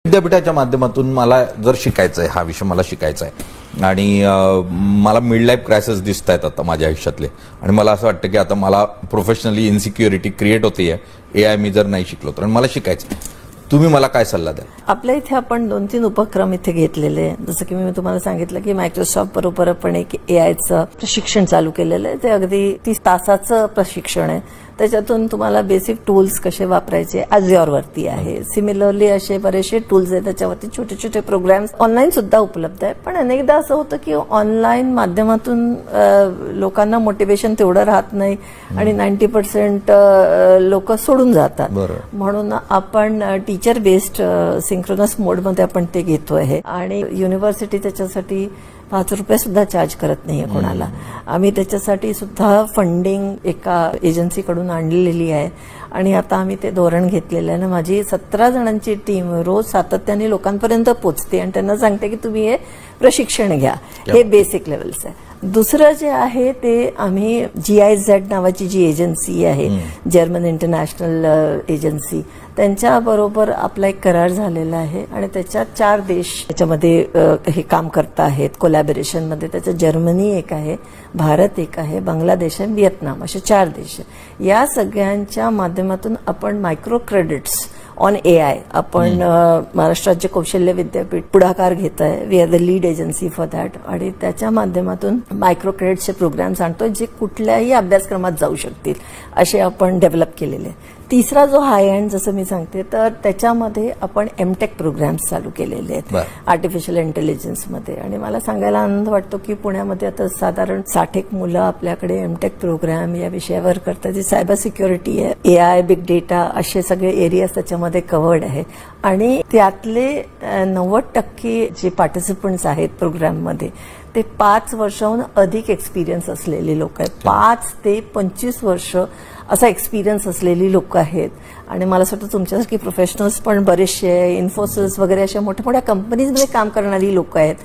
विद्यापीठाच्या माध्यमातून मला जर शिकायचं आहे, हा विषय मला शिकायचा आहे आणि मला मिड लाईफ क्रायसिस दिसत आहेत आता माझ्या आयुष्यातले, आणि मला असं वाटतं की आता मला प्रोफेशनली इन्सिक्युरिटी क्रिएट होते आहे, AI मी जर नाही शिकलो तर, आणि मला शिकायचं. तुम्ही मला काय सल्ला द्याल? आपल्या इथे आपण 2-3 उपक्रम इथे घेतलेले आहे. जसं की मी तुम्हाला सांगितलं की मायक्रोसॉफ्ट बरोबर आपण एक AIचं प्रशिक्षण चालू केलेलं आहे. ते अगदी 30 तासाचं प्रशिक्षण आहे. त्याच्यातून तुम्हाला बेसिक टूल्स कसे वापरायचे Azure वरती आहे. सिमिलरली असे बरेचसे टूल्स आहेत, त्याच्यावरती छोटे छोटे प्रोग्राम्स ऑनलाईन सुद्धा उपलब्ध आहे. पण अनेकदा असं होतं की ऑनलाईन माध्यमातून लोकांना मोटिवेशन तेवढं राहत नाही आणि 90% लोक सोडून जातात. म्हणून आपण टीचर बेस्ड सिंक्रोनस मोडमध्ये आपण ते घेतो आहे आणि युनिव्हर्सिटी त्याच्यासाठी ₹5 सुद्धा चार्ज करत नाहीये कोणाला. आम्ही त्याच्यासाठी सुद्धा फंडिंग एका एजन्सीकडून आणलेली आहे आणि आता आम्ही ते धोरण घेतलेलं आहे ना. माझी 17 जणांची टीम रोज सातत्याने लोकांपर्यंत पोहोचते आणि त्यांना सांगते की तुम्ही हे प्रशिक्षण घ्या. हे बेसिक लेवल्स आहे. दुसरं जे आहे ते आम्ही GIZ नावाची जी एजन्सी आहे, जर्मन इंटरनॅशनल एजन्सी, त्यांच्याबरोबर आपला एक करार झालेला आहे आणि त्याच्यात 4 देश त्याच्यामध्ये हे काम करत आहेत कोलॅबोरेशनमध्ये. त्याच्यात जर्मनी एक आहे, भारत एक आहे, बांगलादेश आणि व्हिएतनाम, असे 4 देश. या सगळ्यांच्या माध्यमातून आपण मायक्रो क्रेडिट्स ऑन AI आपण महाराष्ट्र राज्य कौशल्य विद्यापीठ पुढाकार घेत आहे. We are the lead agency for that. आणि त्याच्या माध्यमातून मायक्रो क्रेडिटचे प्रोग्राम्स आणतोय जे कुठल्याही अभ्यासक्रमात जाऊ शकतील असे आपण डेव्हलप केलेले. तिसरा जो हाय एंड जसं मी सांगते तर त्याच्यामध्ये आपण MTech प्रोग्राम्स चालू केलेले आहेत आर्टिफिशियल इंटेलिजन्समध्ये. आणि मला सांगायला आनंद वाटतो की पुण्यामध्ये आता साधारण 60 मुलं आपल्याकडे MTech प्रोग्राम या विषयावर करतात. सायबर सिक्युरिटी आहे, AI, बिग डेटा, असे सगळे एरियाज त्याच्यामध्ये कव्हर्ड आहे. आणि त्यातले 90% जे पार्टिसिपंट्स आहेत प्रोग्राममध्ये ते 5 वर्षाहून अधिक एक्सपिरियन्स असलेली लोक आहेत. 5 ते 25 वर्ष असा एक्सपिरियन्स असलेली लोक आहेत. आणि मला असं वाटतं तुमच्यासारखी प्रोफेशनल्स पण बरेचसे, इन्फोसिस वगैरे अशा मोठ्या मोठ्या कंपनीजमध्ये काम करणारी लोक आहेत.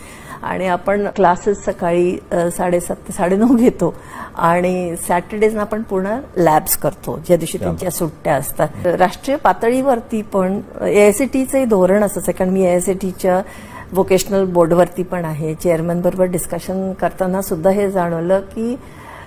आणि आपण क्लासेस सकाळी 7:30 ते 9:30 घेतो आणि सॅटर्डेजना आपण पूर्ण लॅब्स करतो ज्या दिवशी त्यांच्या सुट्ट्या असतात. राष्ट्रीय पातळीवरती पण AICTEचं धोरण असंच आहे, कारण मी AICTEच्या व्होकेशनल बोर्डवरती पण आहे. चेअरमन बरोबर डिस्कशन करताना सुद्धा हे जाणवलं की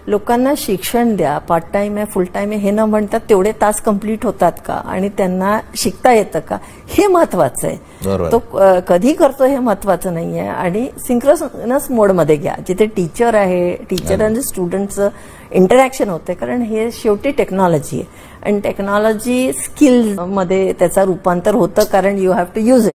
लोकांना शिक्षण द्या, पार्ट टाइम आहे, फुल टाइम आहे हे न म्हणतात तेवढे तास कंप्लीट होतात का आणि त्यांना शिकता येतं का हे महत्वाचं आहे. तो कधी करतो हे महत्वाचं नाही आहे. आणि सिंक्रोनस मोडमध्ये घ्या जिथे टीचर आहे, टीचर आणि स्टुडंटचं इंटरॅक्शन होते, कारण हे शेवटी टेक्नॉलॉजी आहे आणि टेक्नॉलॉजी स्किल मध्ये त्याचं रूपांतर होतं, कारण you have to use it.